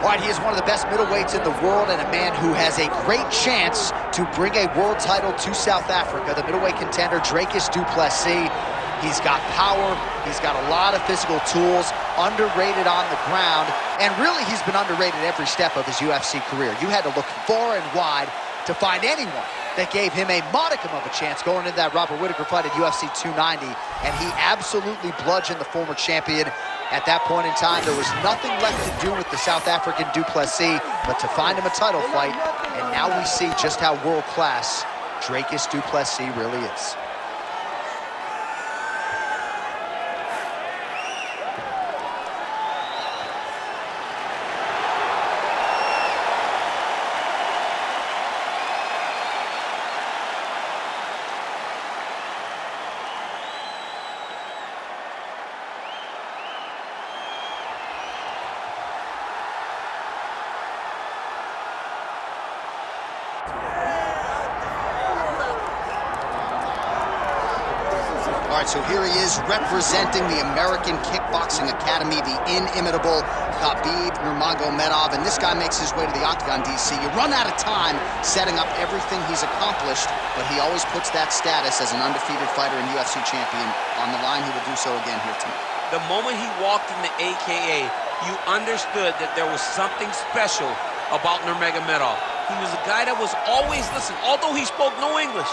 All right, he is one of the best middleweights in the world and a man who has a great chance to bring a world title to South Africa. The middleweight contender, Dricus Du Plessis. He's got power, he's got a lot of physical tools, underrated on the ground, and really he's been underrated every step of his UFC career. You had to look far and wide to find anyone that gave him a modicum of a chance going into that Robert Whittaker fight at UFC 290, and he absolutely bludgeoned the former champion. At that point in time, there was nothing left to do with the South African Du Plessis but to find him a title fight, and now we see just how world-class Dricus Du Plessis really is. All right, so here he is representing the American Kickboxing Academy, the inimitable Khabib Nurmagomedov, and this guy makes his way to the Octagon, DC. You run out of time setting up everything he's accomplished, but he always puts that status as an undefeated fighter and UFC champion on the line. He will do so again here tonight. The moment he walked in the AKA, you understood that there was something special about Nurmagomedov. He was a guy that was always listening, although he spoke no English.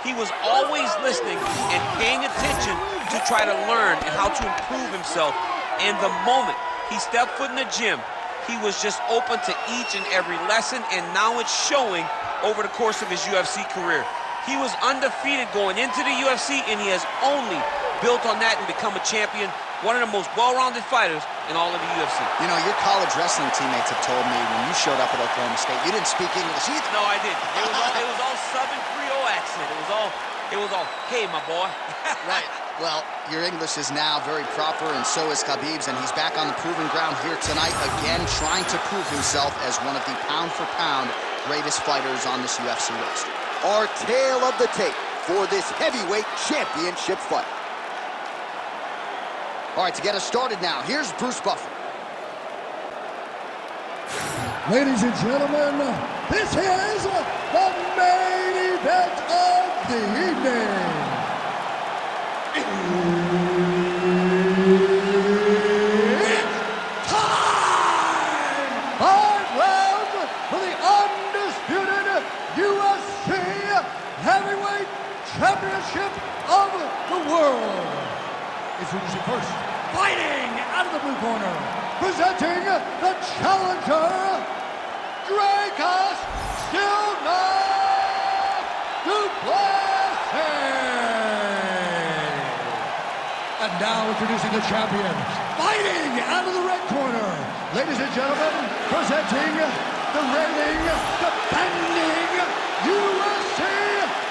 He was always listening and paying attention to try to learn and how to improve himself. And the moment he stepped foot in the gym, he was just open to each and every lesson, and now it's showing over the course of his UFC career. He was undefeated going into the UFC, and he has only built on that and become a champion, one of the most well-rounded fighters in all of the UFC. You know, your college wrestling teammates have told me when you showed up at Oklahoma State, you didn't speak English either. No, I didn't. It was all Southern Creole accent. It was all, hey, my boy. Right. Well, your English is now very proper, and so is Khabib's, and he's back on the proving ground here tonight, again trying to prove himself as one of the pound-for-pound greatest fighters on this UFC roster. Our tale of the tape for this heavyweight championship fight. All right, to get us started now, here's Bruce Buffer. Ladies and gentlemen, this is the main event of the evening. It's time! 5 rounds for the undisputed UFC Heavyweight Championship of the world. Introducing first, fighting out of the blue corner, presenting the challenger, Dricus Du Plessis. And now introducing the champion, fighting out of the red corner, ladies and gentlemen, presenting the reigning, defending UFC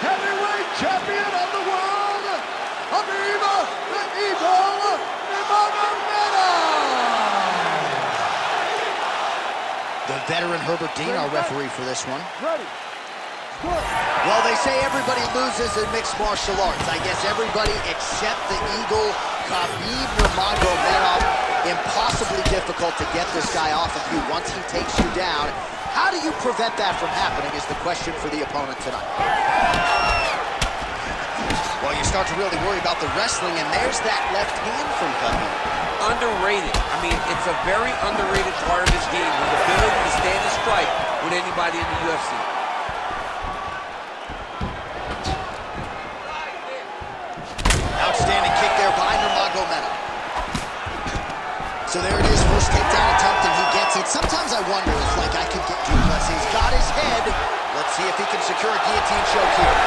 Heavyweight Champion of the world, Khabib the Eagle Nurmagomedov. The veteran Herbert Dean, our referee for this one. Ready. Well, they say everybody loses in mixed martial arts. I guess everybody except the Eagle, Khabib Nurmagomedov. Impossibly difficult to get this guy off of you once he takes you down. How do you prevent that from happening is the question for the opponent tonight. Well, you start to really worry about the wrestling, and there's that left hand from Khabib. Underrated. I mean, it's a very underrated part of his game, his ability to stand and strike with anybody in the UFC. Outstanding kick there by Nurmagomedov. So there it is, first takedown attempt, and he gets it. Sometimes I wonder if, like, I could get Du Plessis. He's got his head. Let's see if he can secure a guillotine choke here.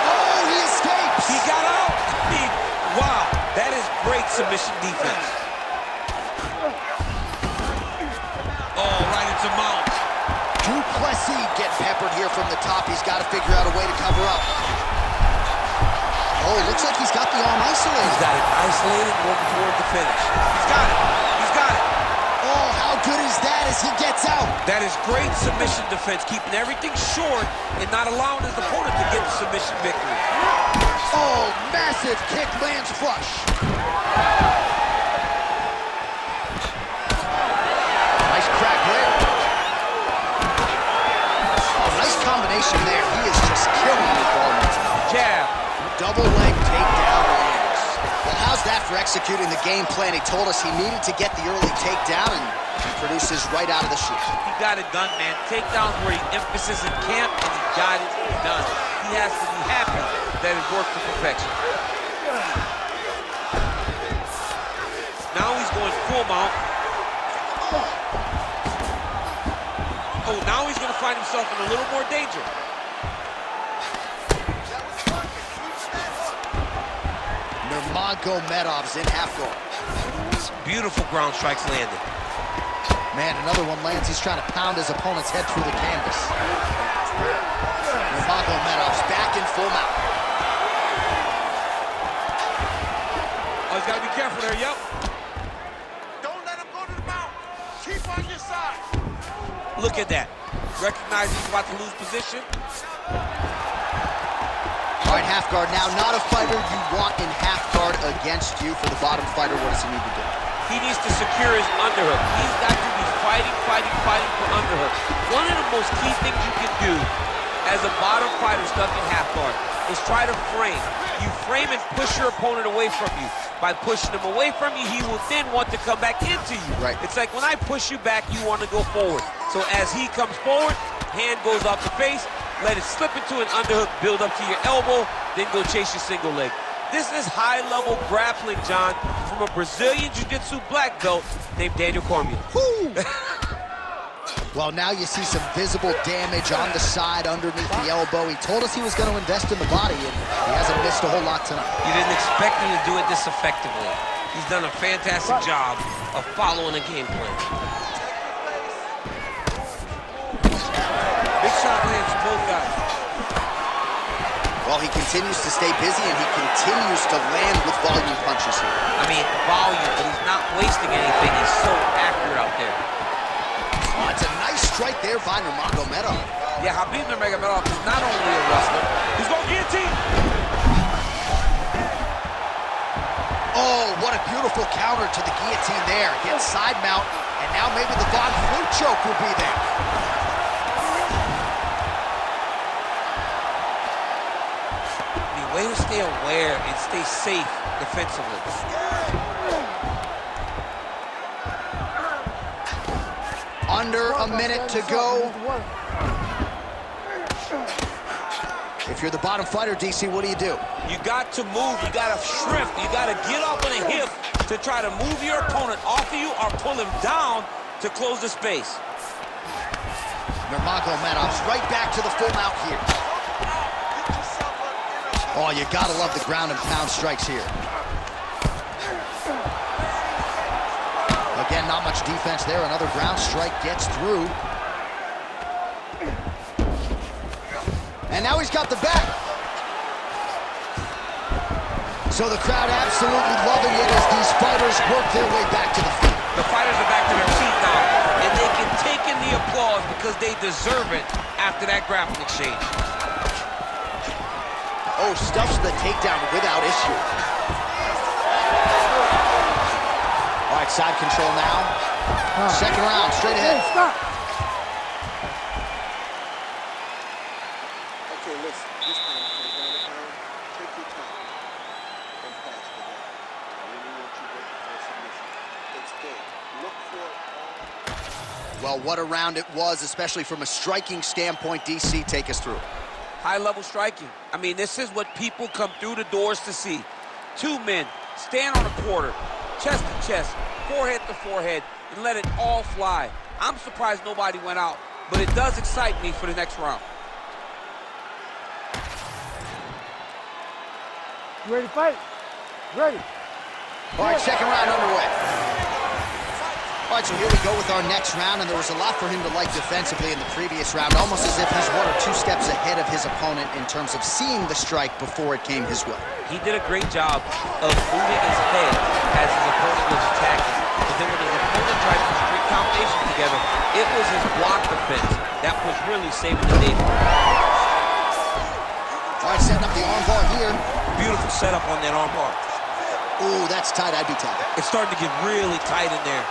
Oh, he escapes! He got out! I mean, wow, that is great submission defense. Oh, right into mount. Du Plessis getting peppered here from the top. He's got to figure out a way to cover up. Oh, looks like he's got the arm isolated. He's got it isolated, working toward the finish. He's got it. He's got it. Oh, how good is that as he gets out? That is great submission defense, keeping everything short and not allowing his opponent to get the submission victory. Oh, massive kick lands flush. Nice crack there. executing the game plan. He told us he needed to get the early takedown, and he produces right out of the chute. He got it done, man. Takedowns were the emphasis in camp, and he got it done. He has to be happy that it worked to perfection. Now he's going full mount. Oh, now he's going to find himself in a little more danger. Nurmagomedov's in half guard. Beautiful ground strikes landed. Man, another one lands. He's trying to pound his opponent's head through the canvas. Nurmagomedov's back in full mount. Oh, he's got to be careful there, yep. Don't let him go to the mount. Keep on your side. Look at that. Recognize he's about to lose position. All right, half guard now. Not a fighter you want in half guard against you. For the bottom fighter, what does he need to do? He needs to secure his underhook. He's got to be fighting for underhook. One of the most key things you can do as a bottom fighter stuck in half guard is try to frame. You frame and push your opponent away from you. By pushing him away from you, he will then want to come back into you. Right. It's like when I push you back, you want to go forward. So as he comes forward, hand goes off the face, let it slip into an underhook, build up to your elbow, then go chase your single leg. This is high-level grappling, John, from a Brazilian Jiu-Jitsu black belt named Daniel Cormier. Well, now you see some visible damage on the side underneath the elbow. He told us he was going to invest in the body, and he hasn't missed a whole lot tonight. You didn't expect him to do it this effectively. He's done a fantastic job of following the game plan. Big shot lands from both guys. Well, he continues to stay busy, and he continues to land with volume punches here. I mean, volume, but he's not wasting anything. He's so accurate out there. Oh, it's a nice strike there by Nurmagomedov. Yeah, Khabib Nurmagomedov is not only a wrestler, he's going guillotine. Oh, what a beautiful counter to the guillotine there. Gets side mount, and now maybe the Von Flue choke will be there. The way to stay aware and stay safe defensively. Under a minute to go. If you're the bottom fighter, DC, what do you do? You got to move, you got to shrimp, you got to get up on a hip to try to move your opponent off of you or pull him down to close the space. Nurmagomedov's right back to the full mount here. Oh, you gotta love the ground and pound strikes here. Again, not much defense there. Another ground strike gets through. And now he's got the back. So the crowd absolutely loving it as these fighters work their way back to the feet. The fighters are back to their feet now, and they can take in the applause because they deserve it after that grappling exchange. Oh, stuffs the takedown without issue. All right, side control now. Second round, straight ahead. Hey, stop. Okay, listen. This time, take your time and pass the guy. I really want you to for submission. It's good. Look for it. Well, what a round it was, especially from a striking standpoint. DC, take us through. High-level striking. I mean, this is what people come through the doors to see. Two men stand on a quarter, chest to chest, forehead to forehead, and let it all fly. I'm surprised nobody went out, but it does excite me for the next round. You ready to fight? Ready. All right, second round underway. All right, so here we go with our next round, and there was a lot for him to like defensively in the previous round, almost as if he's 1 or 2 steps ahead of his opponent in terms of seeing the strike before it came his way. He did a great job of moving his head as his opponent was attacking. But then when his opponent tried to string combinations together, it was his block defense that was really saving the day. All right, setting up the armbar here. Beautiful setup on that armbar. Ooh, that's tight. I'd be tight. It's starting to get really tight in there.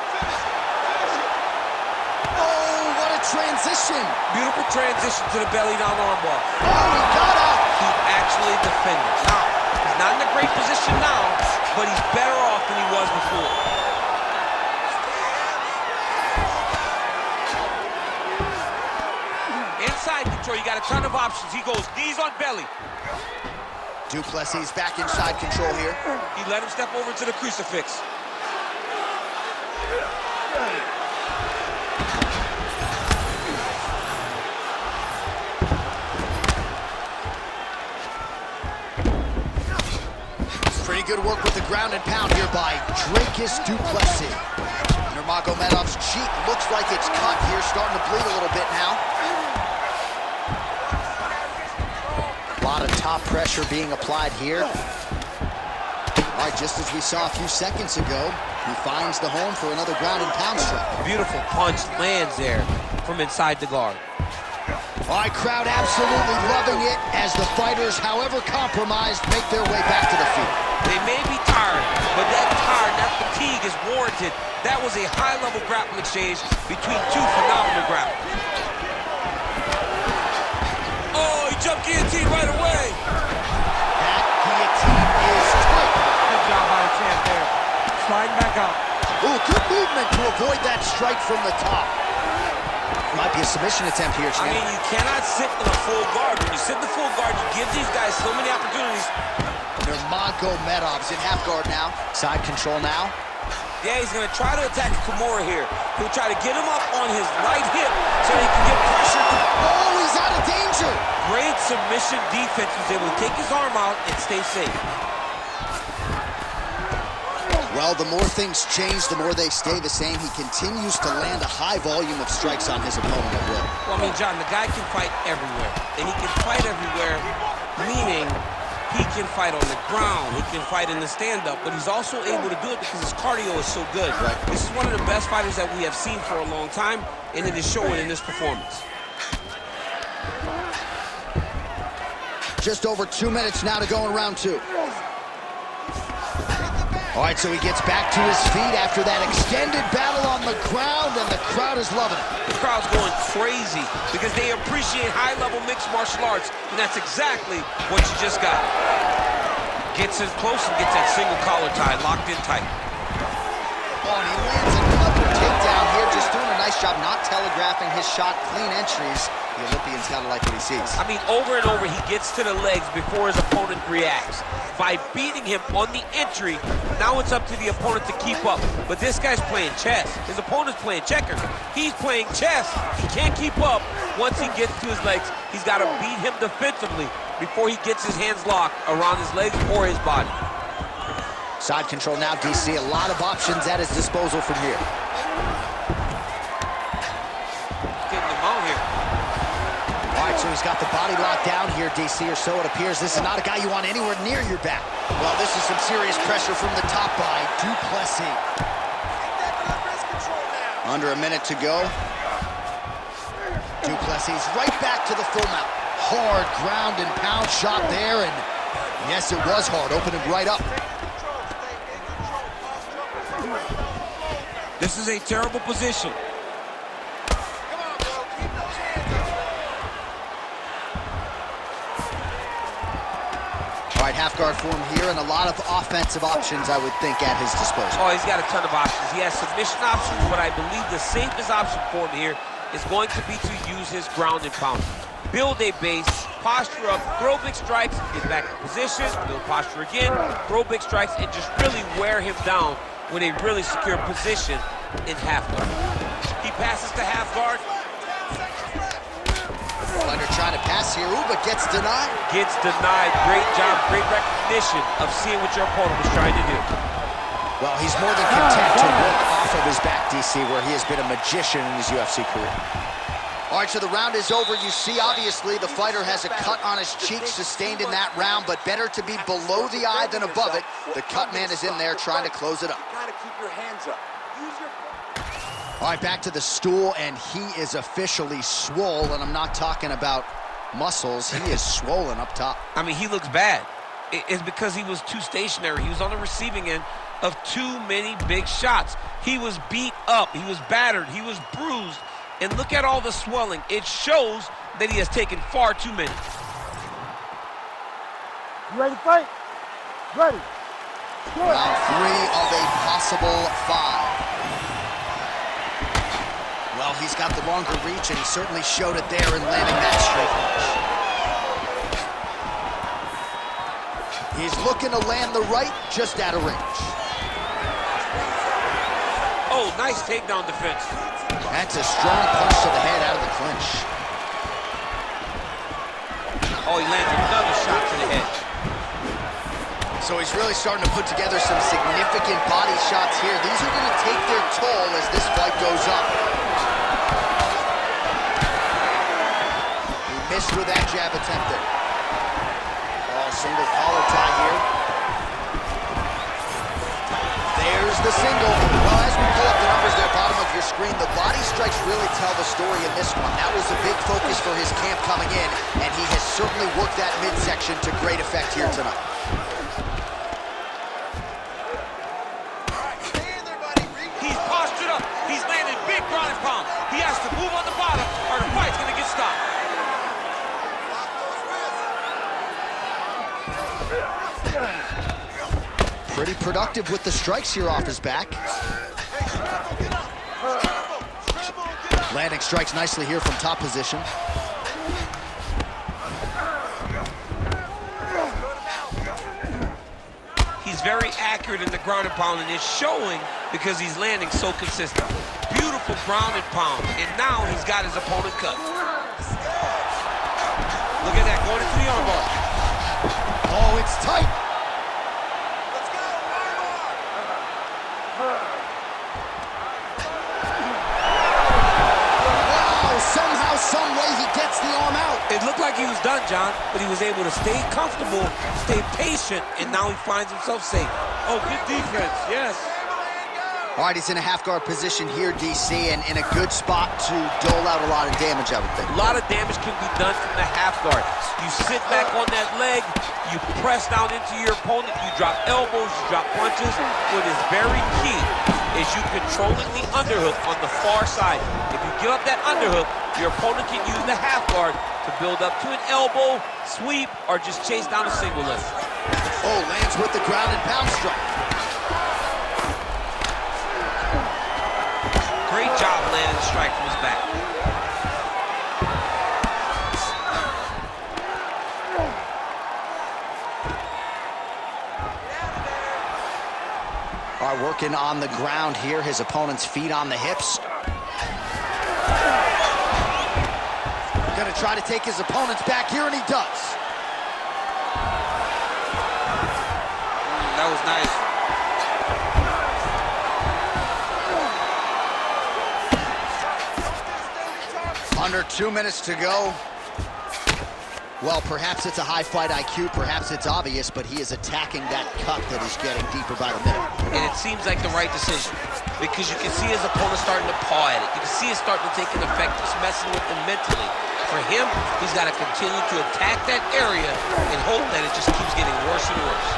Oh, what a transition. Beautiful transition to the belly down armbar. Oh, he got up. He actually defended. Now, he's not in a great position now, but he's better off off than he was before. Inside control, you got a ton of options. He goes knees on belly. Du Plessis back inside control here. He let him step over to the crucifix. Pretty good work with the ground and pound here by Dricus Du Plessis. Nurmagomedov's cheek looks like it's cut here, starting to bleed a little bit now. A lot of top pressure being applied here. All right, just as we saw a few seconds ago, he finds the home for another ground and pound strike. Beautiful punch lands there from inside the guard. All right, crowd absolutely loving it as the fighters, however compromised, make their way back to the feet. They may be tired, but that fatigue is warranted. That was a high-level grappling exchange between two phenomenal grapplers. Oh, he jumped guillotine right away. That guillotine is tight. Good job by the champ there. Sliding back out. Ooh, good movement to avoid that strike from the top. Might be a submission attempt here, champ. I mean, you cannot sit in a full guard. When you sit in the full guard, you give these guys so many opportunities. Nurmagomedov's in half guard now. Side control now. Yeah, he's going to try to attack Kimura here. He'll try to get him up on his right hip so he can get pressure. Oh, he's out of danger. Great submission defense. He was able to take his arm out and stay safe. Well, the more things change, the more they stay the same. He continues to land a high volume of strikes on his opponent at will. Well, I mean, John, the guy can fight everywhere. And he can fight everywhere, meaning he can fight on the ground, he can fight in the stand-up, but he's also able to do it because his cardio is so good. Right. This is one of the best fighters that we have seen for a long time, and it is showing in this performance. Just over 2 minutes now to go in round two. All right, so he gets back to his feet after that extended battle on the ground, and the crowd is loving it. The crowd's going crazy because they appreciate high-level mixed martial arts, and that's exactly what you just got. Gets in close and gets that single collar tie locked in tight. Oh, and he lands another takedown here, just doing a nice job not telegraphing his shot. Clean entries. The Olympian's gotta like what he sees. I mean, over and over, he gets to the legs before his opponent reacts. By beating him on the entry, now it's up to the opponent to keep up. But this guy's playing chess. His opponent's playing checkers. He's playing chess. He can't keep up. Once he gets to his legs, he's got to beat him defensively before he gets his hands locked around his legs or his body. Side control now, DC. A lot of options at his disposal from here. Getting him out here. All right, so he's got the body locked down here, DC, or so it appears. This is not a guy you want anywhere near your back. Well, this is some serious pressure from the top by Du Plessis. Under a minute to go. Du Plessis right back to the full mount. Hard ground and pound shot there, and yes, it was hard, opening right up. This is a terrible position. All right, half guard form here, and a lot of offensive options, I would think, at his disposal. Oh, he's got a ton of options. He has submission options, but I believe the safest option for him here is going to be to use his ground and pound. Build a base, posture up, throw big strikes, get back in position, build posture again, throw big strikes, and just really wear him down with a really secure position in half guard. He passes to half guard. Under trying to pass here, but gets denied. Gets denied. Great job, great recognition of seeing what your opponent was trying to do. Well, he's more than content to work off of his back, DC, where he has been a magician in his UFC career. All right, so the round is over. You see, obviously, the fighter has a cut on his cheek sustained in that round, but better to be below the eye than above it. The cut man is in there trying to close it up. You gotta keep your hands up. Use your... All right, back to the stool, and he is officially swole, and I'm not talking about muscles. He is swollen up top. I mean, he looks bad. It's because he was too stationary. He was on the receiving end of too many big shots. He was beat up. He was battered. He was bruised. And look at all the swelling. It shows that he has taken far too many. You ready to fight? Ready. Round 3 of a possible 5. Well, he's got the longer reach, and he certainly showed it there in landing that straight punch. He's looking to land the right, just out of range. Oh, nice takedown defense. That's a strong punch to the head out of the clinch. Oh, he lands another shot to the head. So he's really starting to put together some significant body shots here. These are going to take their toll as this fight goes up. He missed with that jab attempt there. Oh, single collar tie here. There's the single. Well, as we pull up the numbers there, bottom of your screen, the body strikes really tell the story in this one. That was a big focus for his camp coming in, and he has certainly worked that midsection to great effect here tonight. He's postured up. He's landing big ground and pound. He has to move on the bottom, or the fight's gonna get stopped. Pretty productive with the strikes here off his back. Landing strikes nicely here from top position. He's very accurate in the ground and pound, and it's showing because he's landing so consistent. Beautiful ground and pound, and now he's got his opponent cut. Look at that, going into the armbar. Oh, it's tight. Somehow, some way, he gets the arm out. It looked like he was done, John, but he was able to stay comfortable, stay patient, and now he finds himself safe. Oh, good defense, yes. All right, he's in a half-guard position here, DC, and in a good spot to dole out a lot of damage, I would think. A lot of damage can be done from the half guard. You sit back on that leg, you press down into your opponent, you drop elbows, you drop punches. What is very key is you controlling the underhook on the far side. If you give up that underhook, your opponent can use the half guard to build up to an elbow, sweep, or just chase down a single lift. Oh, lands with the ground and pound strike. Great job landing the strike from his back. All right, working on the ground here. His opponent's feet on the hips. Gonna try to take his opponent's back here, and he does. That was nice. Under 2 minutes to go. Well, perhaps it's a high fight IQ, perhaps it's obvious, but he is attacking that cut that is getting deeper by the minute. And it seems like the right decision because you can see his opponent starting to paw at it. You can see it starting to take an effect. It's messing with him mentally. For him, he's got to continue to attack that area and hope that it just keeps getting worse and worse.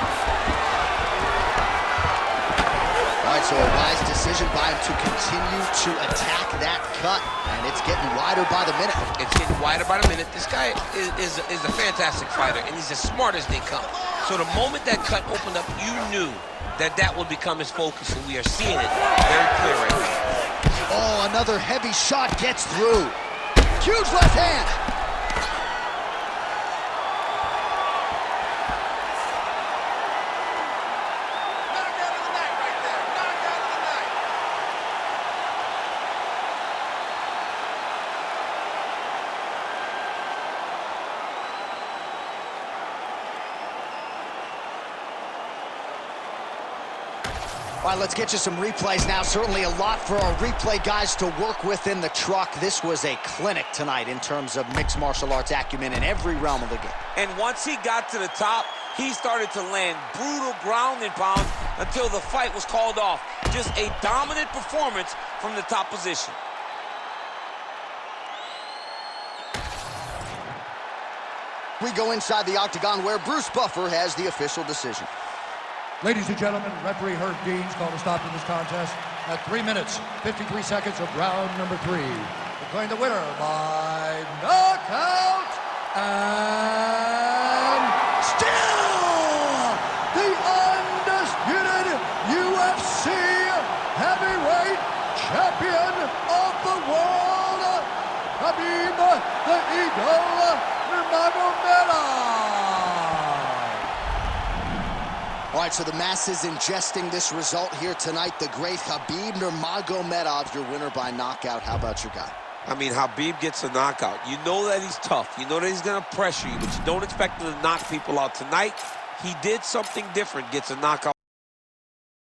All right, so a wise decision by him to continue to attack that cut, and it's getting wider by the minute. It's getting wider by the minute. This guy is a fantastic fighter, and he's as smart as they come. So the moment that cut opened up, you knew that that would become his focus, and we are seeing it very clear right now. Oh, another heavy shot gets through. Huge left hand. All right, let's get you some replays now. Certainly a lot for our replay guys to work with in the truck. This was a clinic tonight in terms of mixed martial arts acumen in every realm of the game. And once he got to the top, he started to land brutal ground and pound until the fight was called off. Just a dominant performance from the top position. We go inside the octagon where Bruce Buffer has the official decision. Ladies and gentlemen, referee Herb Dean's called a stop to this contest at 3 minutes, 53 seconds of round number 3. Declaring the winner by knockout and still the undisputed the Eagle, Nurmagomedov. All right, so the masses ingesting this result here tonight. The great Khabib Nurmagomedov, your winner by knockout. How about your guy? I mean, Khabib gets a knockout. You know that he's tough. You know that he's going to pressure you, but you don't expect him to knock people out. Tonight, he did something different, gets a knockout.